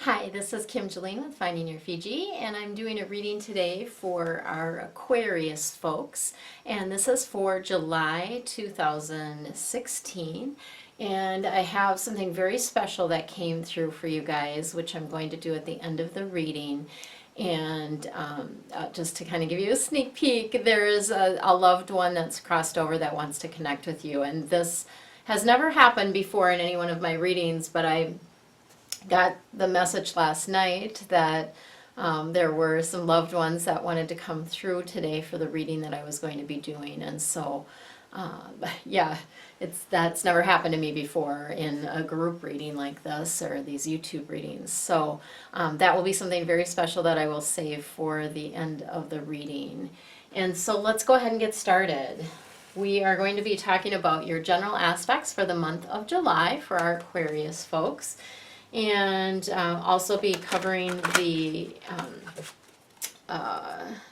Hi, this is Kim Jolene with Finding Your Fiji, and I'm doing a reading today for our Aquarius folks. And this is for July 2016. And I have something very special that came through for you guys, which I'm going to do at the end of the reading. And just to kind of give you a sneak peek, there is a loved one that's crossed over that wants to connect with you. And this has never happened before in any one of my readings, but I got the message last night that there were some loved ones that wanted to come through today for the reading that I was going to be doing. And so, yeah, that's never happened to me before in a group reading like this or these YouTube readings. So that will be something very special that I will save for the end of the reading. And so let's go ahead and get started. We are going to be talking about your general aspects for the month of July for our Aquarius folks. And also be covering the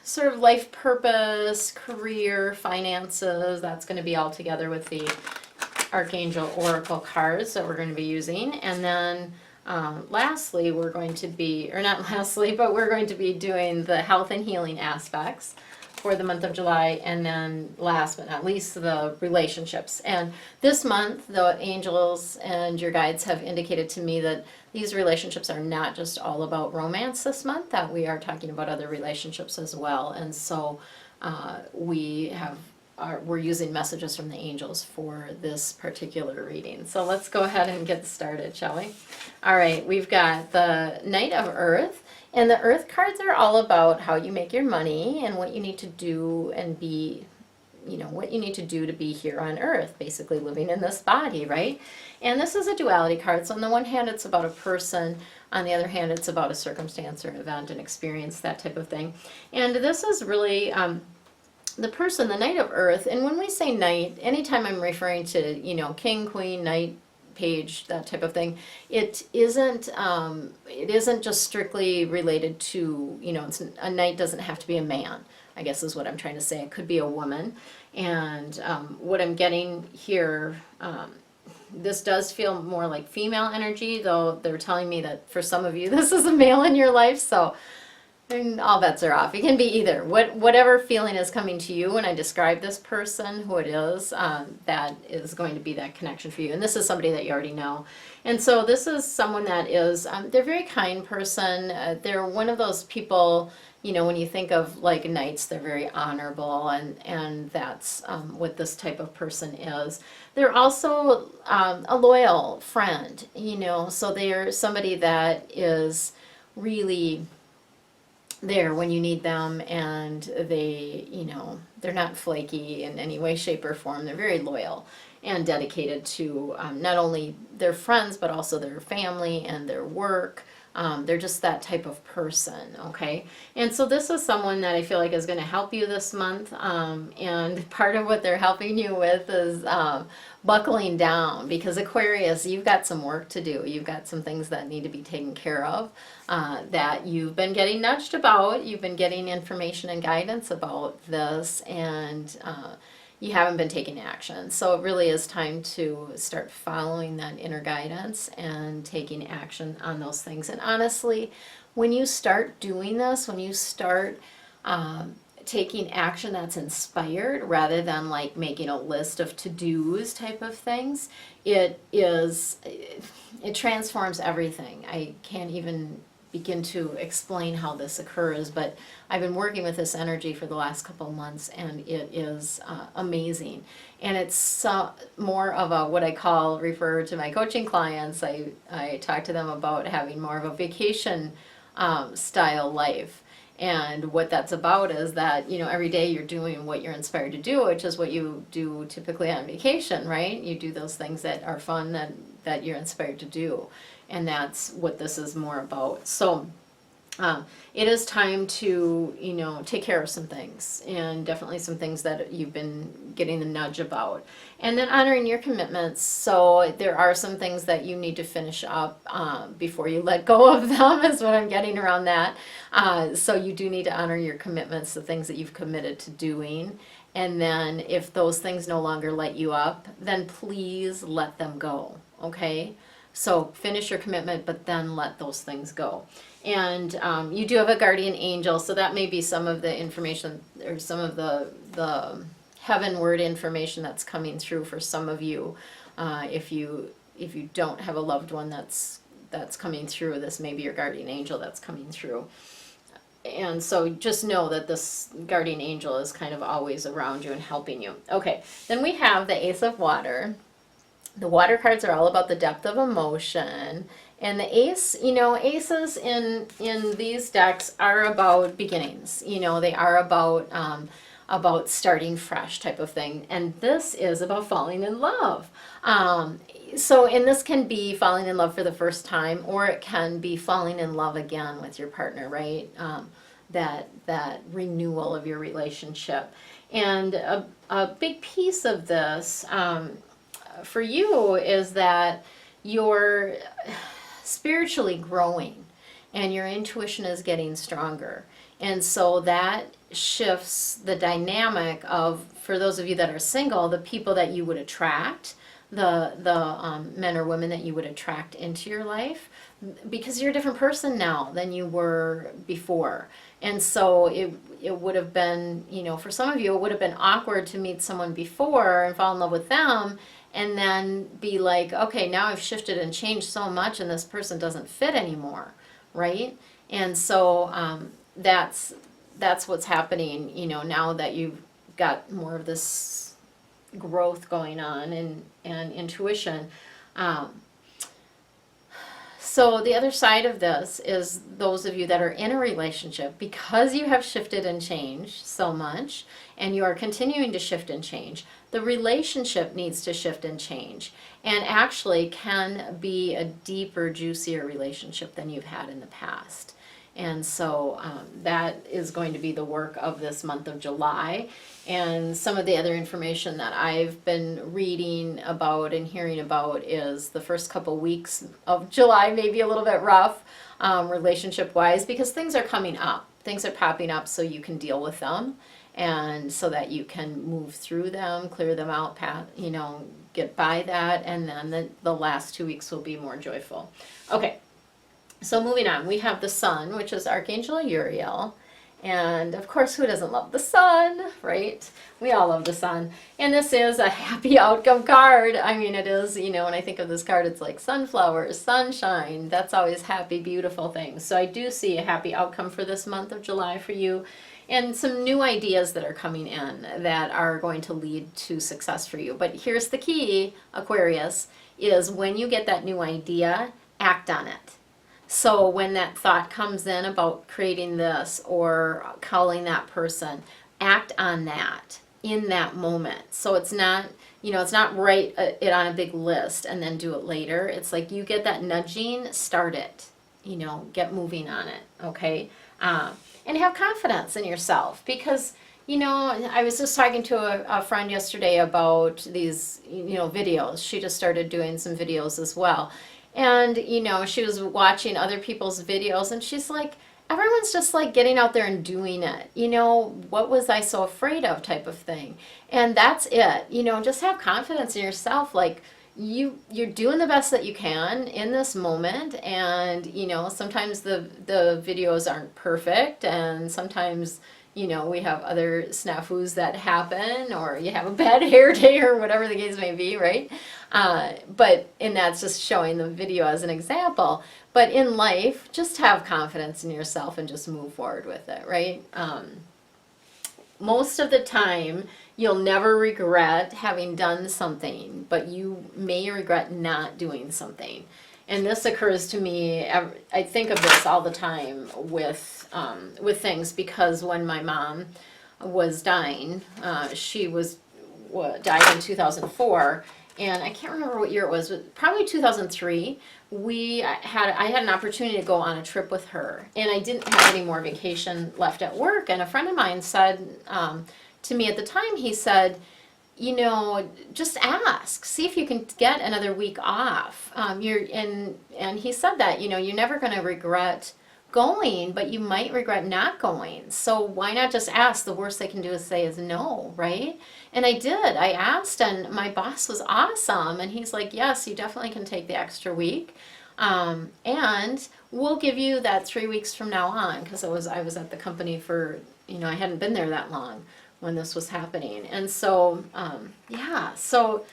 sort of life purpose, career, finances. That's going to be all together with the Archangel Oracle cards that we're going to be using. And then lastly, we're going to be, or not lastly, but we're going to be doing the health and healing aspects for the month of July, and then last but not least, the relationships. And this month, the angels and your guides have indicated to me that these relationships are not just all about romance this month, that we are talking about other relationships as well. And so we're using messages from the angels for this particular reading. So let's go ahead and get started, shall we? All right, we've got the Knight of Earth. And the Earth cards are all about how you make your money and what you need to do and be, what you need to do to be here on Earth, basically living in this body, right? And this is a duality card. So on the one hand, it's about a person. On the other hand, it's about a circumstance or event, an experience, that type of thing. And this is really the person, the Knight of Earth. And when we say knight, anytime I'm referring to, king, queen, knight, page, that type of thing, it isn't just strictly related to, a knight doesn't have to be a man, I guess is what I'm trying to say. It could be a woman. And what I'm getting here, this does feel more like female energy, though they're telling me that for some of you this is a male in your life, so and all bets are off. It can be either. Whatever feeling is coming to you when I describe this person, who it is, that is going to be that connection for you. And this is somebody that you already know. And so this is someone that is, they're a very kind person. They're one of those people, when you think of like knights, they're very honorable, and that's what this type of person is. They're also a loyal friend, so they're somebody that is really there when you need them, and they're not flaky in any way, shape, or form. They're very loyal and dedicated to not only their friends, but also their family and their work. They're just that type of person, okay? And so this is someone that I feel like is going to help you this month, and part of what they're helping you with is buckling down, because Aquarius, you've got some work to do. You've got some things that need to be taken care of, that you've been getting nudged about. You've been getting information and guidance about this, and you haven't been taking action. So it really is time to start following that inner guidance and taking action on those things. And honestly, when you start doing this, when you start taking action that's inspired rather than like making a list of to-dos type of things, it transforms everything. I can't even begin to explain how this occurs, but I've been working with this energy for the last couple of months, and it is amazing. And it's more of a, what I refer to my coaching clients, I talk to them about having more of a vacation style life. And what that's about is that, every day you're doing what you're inspired to do, which is what you do typically on vacation, right? You do those things that are fun, that you're inspired to do. And that's what this is more about. So it is time to, take care of some things, and definitely some things that you've been getting the nudge about. And then honoring your commitments. So there are some things that you need to finish up before you let go of them, is what I'm getting around that. So you do need to honor your commitments, the things that you've committed to doing. And then if those things no longer light you up, then please let them go, okay? So finish your commitment, but then let those things go. And you do have a guardian angel, so that may be some of the information or some of the heavenward information that's coming through for some of you. If you don't have a loved one that's coming through, this may be your guardian angel that's coming through. And so just know that this guardian angel is kind of always around you and helping you. Okay, then we have the Ace of Water. The water cards are all about the depth of emotion. And the ace, aces in these decks are about beginnings. They are about starting fresh type of thing. And this is about falling in love. And this can be falling in love for the first time, or it can be falling in love again with your partner, right? That renewal of your relationship. And a big piece of this for you is that you're spiritually growing and your intuition is getting stronger. And so that shifts the dynamic of, for those of you that are single, the people that you would attract, the men or women that you would attract into your life, because you're a different person now than you were before. And so it would have been, for some of you, it would have been awkward to meet someone before and fall in love with them, and then be like, okay, now I've shifted and changed so much and this person doesn't fit anymore, right? And so that's what's happening, now that you've got more of this growth going on and intuition. So the other side of this is those of you that are in a relationship, because you have shifted and changed so much, and you are continuing to shift and change, the relationship needs to shift and change, and actually can be a deeper, juicier relationship than you've had in the past. And so that is going to be the work of this month of July. And some of the other information that I've been reading about and hearing about is the first couple weeks of July may be a little bit rough relationship-wise, because things are coming up. Things are popping up so you can deal with them, and so that you can move through them, clear them out, get by that, and then the last 2 weeks will be more joyful. Okay. So moving on, we have the Sun, which is Archangel Uriel. And of course, who doesn't love the sun, right? We all love the sun. And this is a happy outcome card. I mean, it is, when I think of this card, it's like sunflowers, sunshine. That's always happy, beautiful things. So I do see a happy outcome for this month of July for you. And some new ideas that are coming in that are going to lead to success for you. But here's the key, Aquarius, is when you get that new idea, act on it. So when that thought comes in about creating this or calling that person, act on that in that moment. So it's not, it's not write it on a big list and then do it later. It's like you get that nudging, start it, get moving on it, okay? And have confidence in yourself, because, I was just talking to a friend yesterday about these, videos. She just started doing some videos as well. And, she was watching other people's videos and she's like, everyone's just like getting out there and doing it. What was I so afraid of type of thing? And that's it. Just have confidence in yourself. Like you're doing the best that you can in this moment. And, sometimes the videos aren't perfect, and sometimes, we have other snafus that happen, or you have a bad hair day or whatever the case may be, right? And that's just showing the video as an example. But in life, just have confidence in yourself and just move forward with it, right? Most of the time, you'll never regret having done something, but you may regret not doing something. And this occurs to me, I think of this all the time with things, because when my mom was dying, she died in 2004, and I can't remember what year it was, but probably 2003, I had an opportunity to go on a trip with her, and I didn't have any more vacation left at work, and a friend of mine said to me at the time, he said, just ask, see if you can get another week off. And he said that, you're never going to regret going, but you might regret not going. So why not just ask? The worst they can do is say is no, right? And I did. I asked, and my boss was awesome. And he's like, yes, you definitely can take the extra week. And we'll give you that 3 weeks from now on, because I was at the company for, I hadn't been there that long when this was happening. And so, so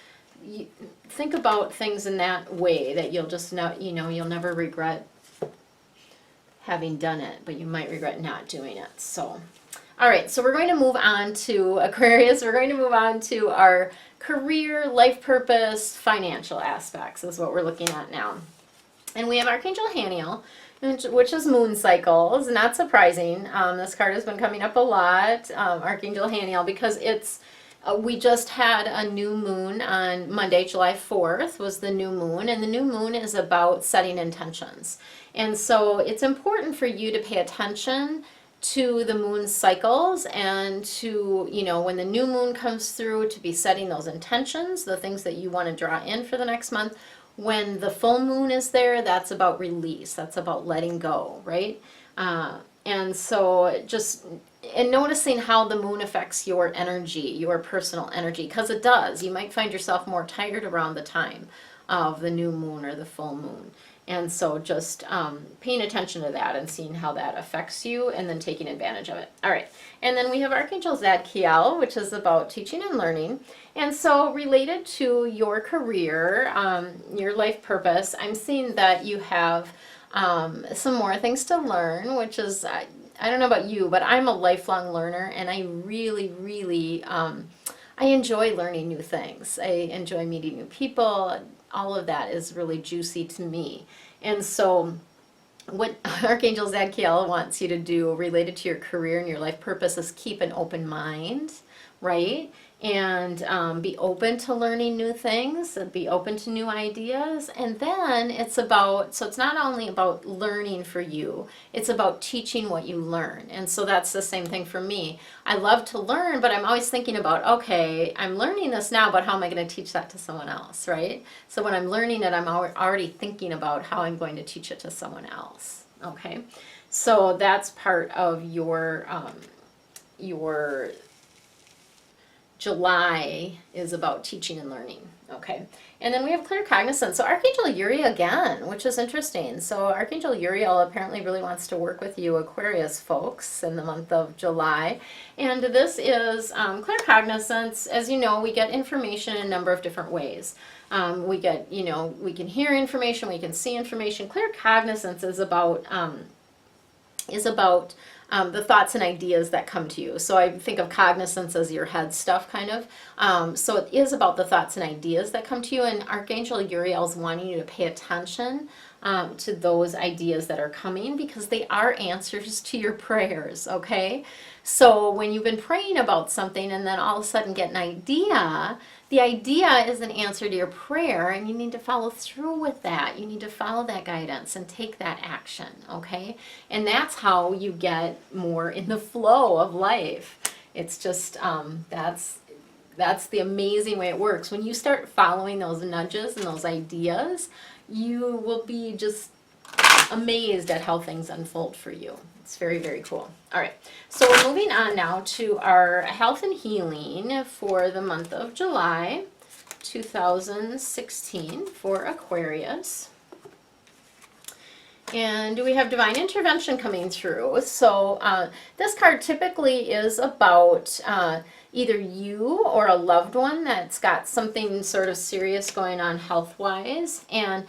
you think about things in that way, that you'll just know, you'll never regret having done it, but you might regret not doing it. So, all right, so we're going to move on to Aquarius. We're going to move on to our career, life purpose, financial aspects is what we're looking at now. And we have Archangel Haniel, which is moon cycles. Not surprising. This card has been coming up a lot, Archangel Haniel, because it's we just had a new moon on Monday, July 4th was the new moon, and the new moon is about setting intentions. And so it's important for you to pay attention to the moon cycles and to, when the new moon comes through, to be setting those intentions, the things that you want to draw in for the next month. When the full moon is there, that's about release. That's about letting go, right? And so and noticing how the moon affects your energy, your personal energy, because it does. You might find yourself more tired around the time of the new moon or the full moon. And so just paying attention to that and seeing how that affects you and then taking advantage of it. All right. And then we have Archangel Zadkiel, which is about teaching and learning. And so related to your career, your life purpose, I'm seeing that you have some more things to learn, which is, I don't know about you, but I'm a lifelong learner, and I really, really, I enjoy learning new things. I enjoy meeting new people. All of that is really juicy to me. And so what Archangel Zadkiel wants you to do related to your career and your life purpose is keep an open mind, right? And be open to learning new things, and be open to new ideas. And then it's not only about learning for you, it's about teaching what you learn. And so that's the same thing for me. I love to learn, but I'm always thinking about, okay, I'm learning this now, but how am I going to teach that to someone else, right? So when I'm learning it, I'm already thinking about how I'm going to teach it to someone else, okay? So that's part of your July is about teaching and learning, okay? And then we have clear cognizance. So Archangel Uriel again, which is interesting. So Archangel Uriel apparently really wants to work with you Aquarius folks in the month of July. And this is clear cognizance. As you know, we get information in a number of different ways. We get, we can hear information, we can see information. Clear cognizance is about the thoughts and ideas that come to you. So I think of cognizance as your head stuff, kind of. So it is about the thoughts and ideas that come to you, and Archangel Uriel is wanting you to pay attention to those ideas that are coming, because they are answers to your prayers, okay? So when you've been praying about something and then all of a sudden get an idea, the idea is an answer to your prayer, and you need to follow through with that. You need to follow that guidance and take that action, okay? And that's how you get more in the flow of life. It's just, that's the amazing way it works. When you start following those nudges and those ideas, you will be just amazed at how things unfold for you. It's very, very cool. All right, so we're moving on now to our health and healing for the month of July 2016 for Aquarius. And we have divine intervention coming through. So this card typically is about either you or a loved one that's got something sort of serious going on health-wise. And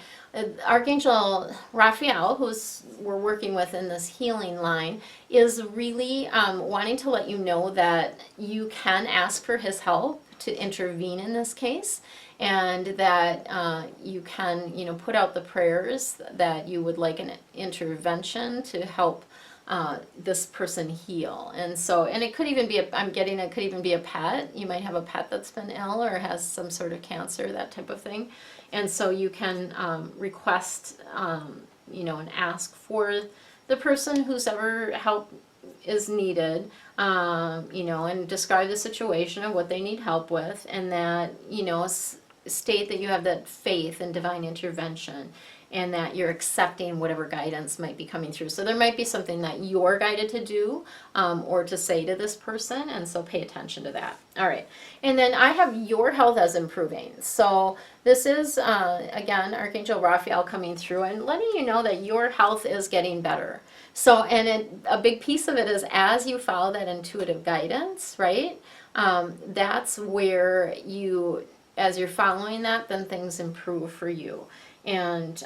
Archangel Raphael, who's we're working with in this healing line, is really wanting to let you know that you can ask for his help to intervene in this case, and that you can, put out the prayers that you would like an intervention to help this person heal. And so, and it could even be, it could even be a pet. You might have a pet that's been ill or has some sort of cancer, that type of thing. And so you can request, and ask for the person whose ever help is needed, and describe the situation of what they need help with, and that, state that you have that faith in divine intervention and that you're accepting whatever guidance might be coming through. So there might be something that you're guided to do or to say to this person, and so pay attention to that. All right, and then I have your health as improving. So this is, again, Archangel Raphael coming through and letting you know that your health is getting better. So, and a big piece of it is as you follow that intuitive guidance, right? That's where you, as you're following that, then things improve for you. And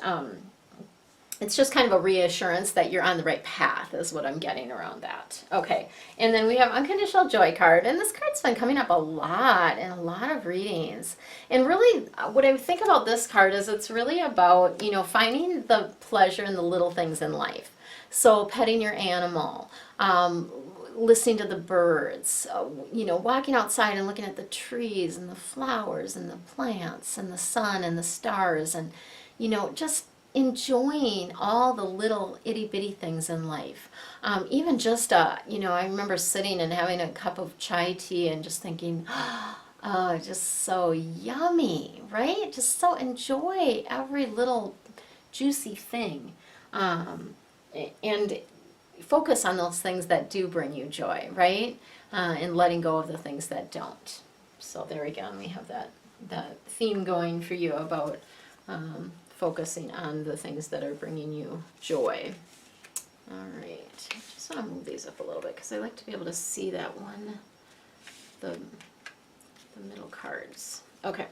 it's just kind of a reassurance that you're on the right path is what I'm getting around that. Okay, and then we have Unconditional Joy card, and this card's been coming up a lot in a lot of readings. And really, what I think about this card is it's really about, you know, finding the pleasure in the little things in life. So petting your animal, listening to the birds, you know, walking outside and looking at the trees and the flowers and the plants and the sun and the stars, and, you know, just enjoying all the little itty bitty things in life. Even just, you know, I remember sitting and having a cup of chai tea and just thinking, oh, just so yummy, right? Just so enjoy every little juicy thing. And focus on those things that do bring you joy, right? And letting go of the things that don't. So there again, we have that theme going for you about focusing on the things that are bringing you joy. All right, I just want to move these up a little bit because I like to be able to see that one, the middle cards. Okay,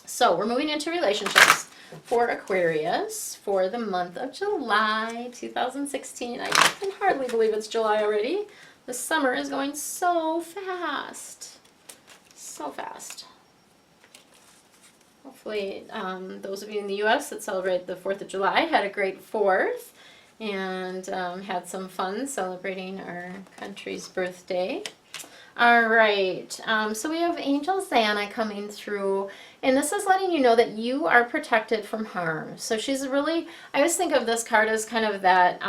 so we're moving into relationships for Aquarius for the month of July 2016. I can hardly believe it's July already. The summer is going so fast. So fast. Hopefully those of you in the U.S. that celebrate the 4th of July had a great 4th and had some fun celebrating our country's birthday. All right, so we have Angel Xana coming through, and this is letting you know that you are protected from harm. So she's really, I always think of this card as kind of that,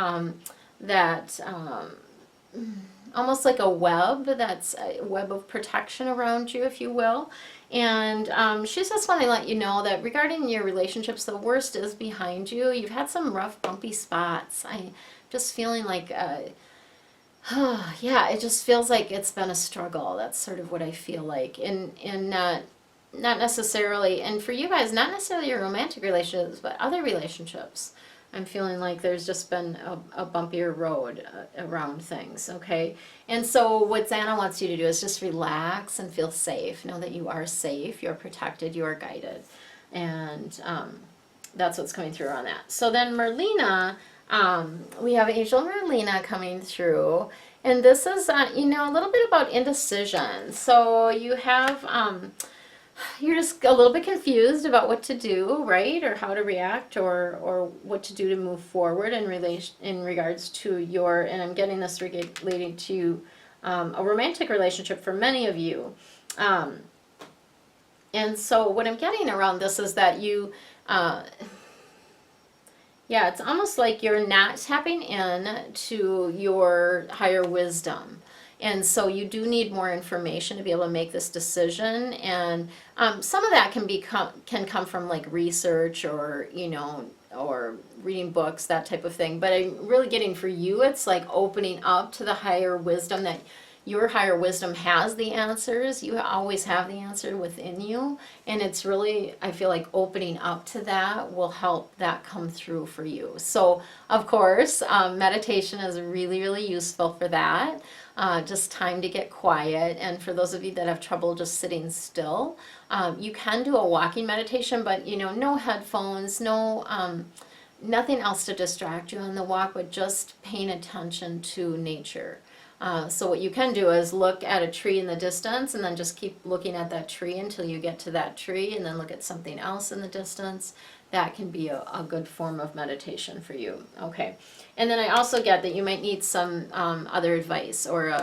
almost like a web, that's a web of protection around you, if you will. And she's just wanting to let you know that regarding your relationships, the worst is behind you. You've had some rough, bumpy spots. I'm just feeling like, yeah, it just feels like it's been a struggle. That's sort of what I feel like. And not necessarily, and for you guys, not necessarily your romantic relationships, but other relationships. I'm feeling like there's just been a bumpier road around things, okay? And so what Xana wants you to do is just relax and feel safe. Know that you are safe, you're protected, you are guided. And that's what's coming through on that. So then Merlina, we have Angel Merlina coming through. And this is, you know, a little bit about indecision. So you have... you're just a little bit confused about what to do, right? Or how to react or what to do to move forward in regards to your, and I'm getting this relating to a romantic relationship for many of you. And so what I'm getting around this is that you, yeah, it's almost like you're not tapping in to your higher wisdom. And so you do need more information to be able to make this decision. And some of that can come from like research or, you know, or reading books, that type of thing. But I'm really getting for you, it's like opening up to the higher wisdom, that your higher wisdom has the answers. You always have the answer within you. And it's really, I feel like opening up to that will help that come through for you. So, of course, meditation is really, really useful for that. Just time to get quiet. And for those of you that have trouble just sitting still, you can do a walking meditation, but, you know, no headphones, no, nothing else to distract you on the walk, but just paying attention to nature. So what you can do is look at a tree in the distance and then just keep looking at that tree until you get to that tree, and then look at something else in the distance. That can be a good form of meditation for you. Okay. And then I also get that you might need some other advice or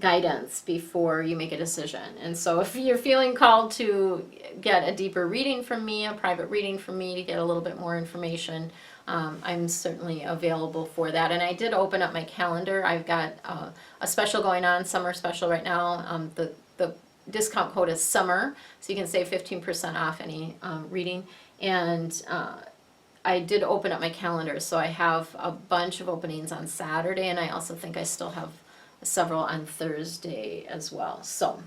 guidance before you make a decision. And so if you're feeling called to get a deeper reading from me, a private reading from me to get a little bit more information, I'm certainly available for that. And I did open up my calendar. I've got a special going on, summer special right now. The discount code is SUMMER, so you can save 15% off any reading. And I did open up my calendar, so I have a bunch of openings on Saturday, and I also think I still have several on Thursday as well. So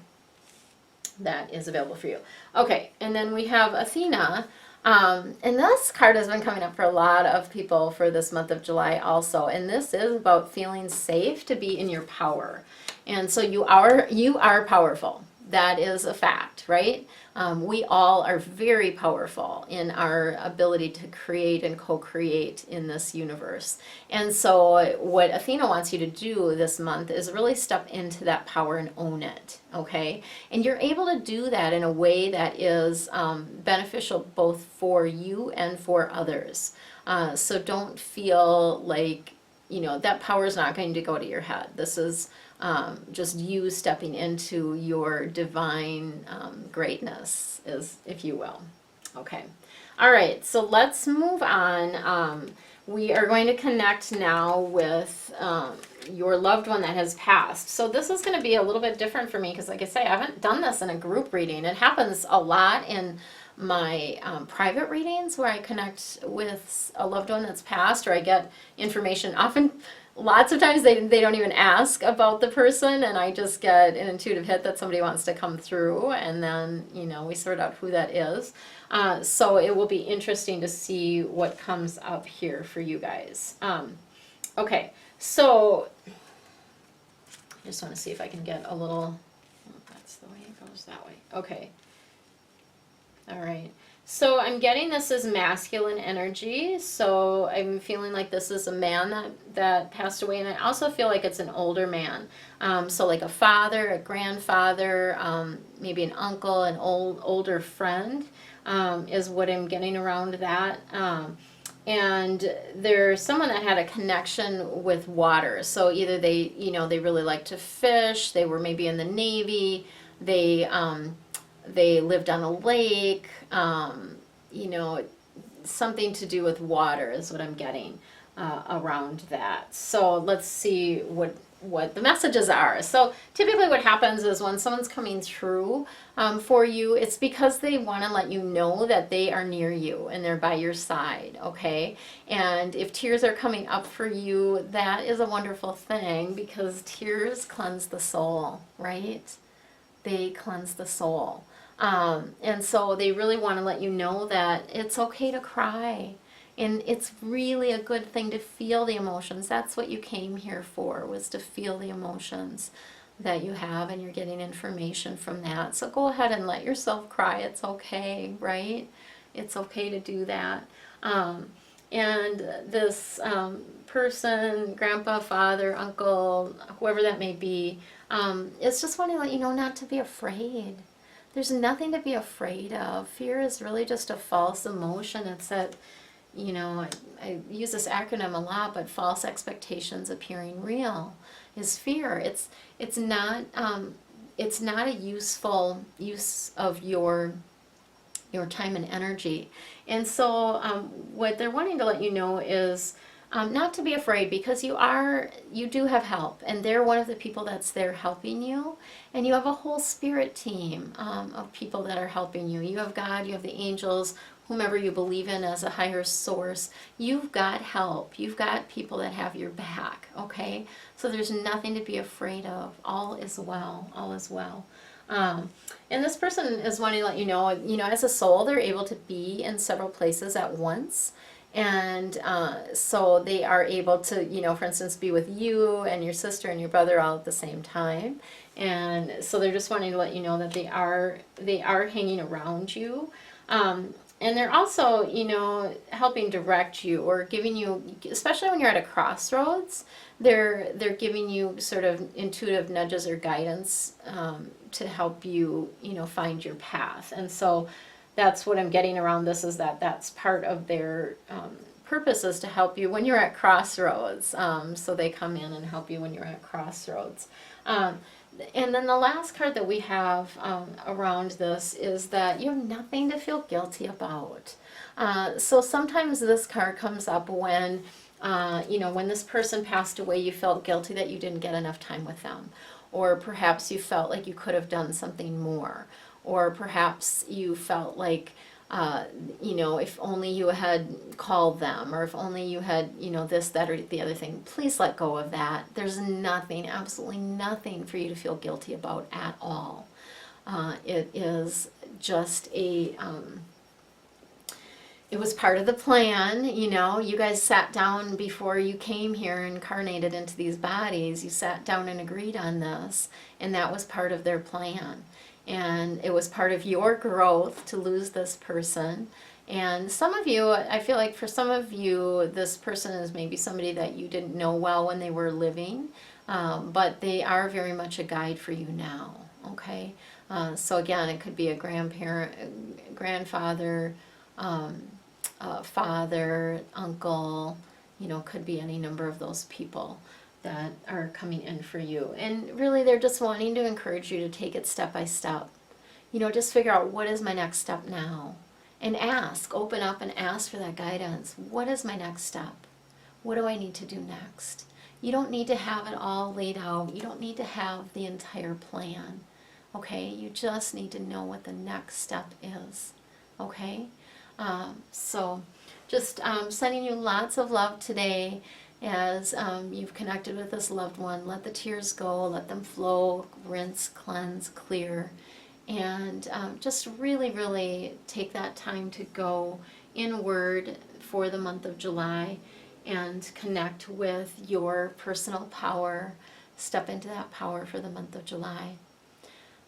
that is available for you. Okay, and then we have Athena. And this card has been coming up for a lot of people for this month of July also. And this is about feeling safe to be in your power. And so you are powerful. That is a fact, right? We all are very powerful in our ability to create and co-create in this universe. And so what Athena wants you to do this month is really step into that power and own it, okay? And you're able to do that in a way that is beneficial both for you and for others. So don't feel like, that power is not going to go to your head. This is just you stepping into your divine greatness, if you will. Okay. All right. So let's move on. We are going to connect now with your loved one that has passed. So this is going to be a little bit different for me because, like I say, I haven't done this in a group reading. It happens a lot in my private readings where I connect with a loved one that's passed, or I get information. Often, lots of times they don't even ask about the person, and I just get an intuitive hit that somebody wants to come through, and then we sort out who that is. So it will be interesting to see what comes up here for you guys. Okay, so I just want to see if I can get a little. Oh, that's the way it goes that way. Okay. All right. So I'm getting this as masculine energy. So I'm feeling like this is a man that passed away. And I also feel like it's an older man. So like a father, a grandfather, maybe an uncle, an older friend is what I'm getting around that. And there's someone that had a connection with water. So either they really like to fish. They were maybe in the Navy. They lived on a lake, something to do with water is what I'm getting around that. So let's see what the messages are. So typically what happens is when someone's coming through for you, it's because they want to let you know that they are near you and they're by your side, okay? And if tears are coming up for you, that is a wonderful thing because tears cleanse the soul, right? They cleanse the soul. And so they really want to let you know that it's okay to cry. And it's really a good thing to feel the emotions. That's what you came here for, was to feel the emotions that you have, and you're getting information from that. So go ahead and let yourself cry. It's okay, right? It's okay to do that. And this person, grandpa, father, uncle, whoever that may be, is just wanting to let you know not to be afraid. There's nothing to be afraid of. Fear is really just a false emotion. It's that, I use this acronym a lot, but false expectations appearing real is fear. It's not a useful use of your time and energy. And so what they're wanting to let you know is not to be afraid, because you do have help, and they're one of the people that's there helping you, and you have a whole spirit team of people that are helping you. You have God, you have the angels, whomever you believe in as a higher source. You've got help. You've got people that have your back, okay? So there's nothing to be afraid of. All is well. All is well. And this person is wanting to let you know, as a soul, they're able to be in several places at once. And so they are able to, for instance, be with you and your sister and your brother all at the same time. And so they're just wanting to let you know that they are hanging around you. And they're also, helping direct you or giving you, especially when you're at a crossroads, they're giving you sort of intuitive nudges or guidance to help you, find your path. And so that's what I'm getting around this, is that's part of their purpose, is to help you when you're at crossroads. So they come in and help you when you're at crossroads. And then the last card that we have around this is that you have nothing to feel guilty about. So sometimes this card comes up when, when this person passed away, you felt guilty that you didn't get enough time with them. or perhaps you felt like you could have done something more, or perhaps you felt like, if only you had called them, or if only you had, this, that, or the other thing. Please let go of that. There's nothing, absolutely nothing for you to feel guilty about at all. It is just it was part of the plan. You guys sat down before you came here, incarnated into these bodies. You sat down and agreed on this, and that was part of their plan. And it was part of your growth to lose this person. And some of you, I feel like for some of you, this person is maybe somebody that you didn't know well when they were living, but they are very much a guide for you now, okay? So again, it could be a grandparent, grandfather, father, uncle, could be any number of those people that are coming in for you. And really, they're just wanting to encourage you to take it step by step. Just figure out, what is my next step now? And ask, open up and ask for that guidance. What is my next step? What do I need to do next? You don't need to have it all laid out. You don't need to have the entire plan, okay? You just need to know what the next step is, okay? So just sending you lots of love today as you've connected with this loved one. Let the tears go, let them flow, rinse, cleanse, clear, and just really, really take that time to go inward for the month of July and connect with your personal power. Step into that power for the month of July.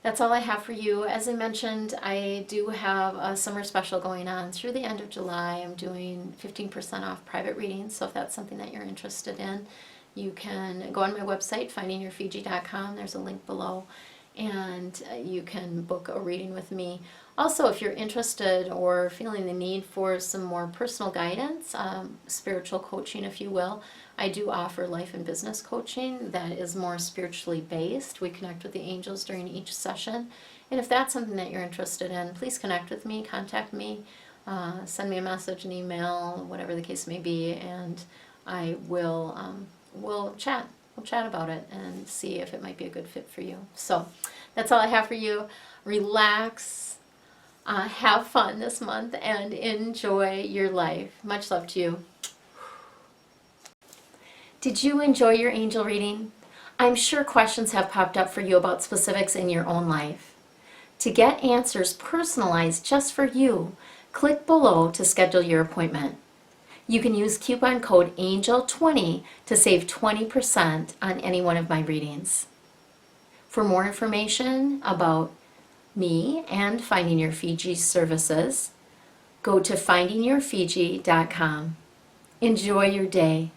That's all I have for you. As I mentioned, I do have a summer special going on through the end of July. I'm doing 15% off private readings, so if that's something that you're interested in, you can go on my website, findingyourfiji.com. There's a link below, and you can book a reading with me. Also, if you're interested or feeling the need for some more personal guidance, spiritual coaching, if you will, I do offer life and business coaching that is more spiritually based. We connect with the angels during each session. And if that's something that you're interested in, please connect with me, contact me, send me a message, an email, whatever the case may be, and I will we'll chat. We'll chat about it and see if it might be a good fit for you. So that's all I have for you. Relax, have fun this month, and enjoy your life. Much love to you. Did you enjoy your angel reading? I'm sure questions have popped up for you about specifics in your own life. To get answers personalized just for you, click below to schedule your appointment. You can use coupon code ANGEL20 to save 20% on any one of my readings. For more information about me and Finding Your Fiji services, go to findingyourfiji.com. Enjoy your day.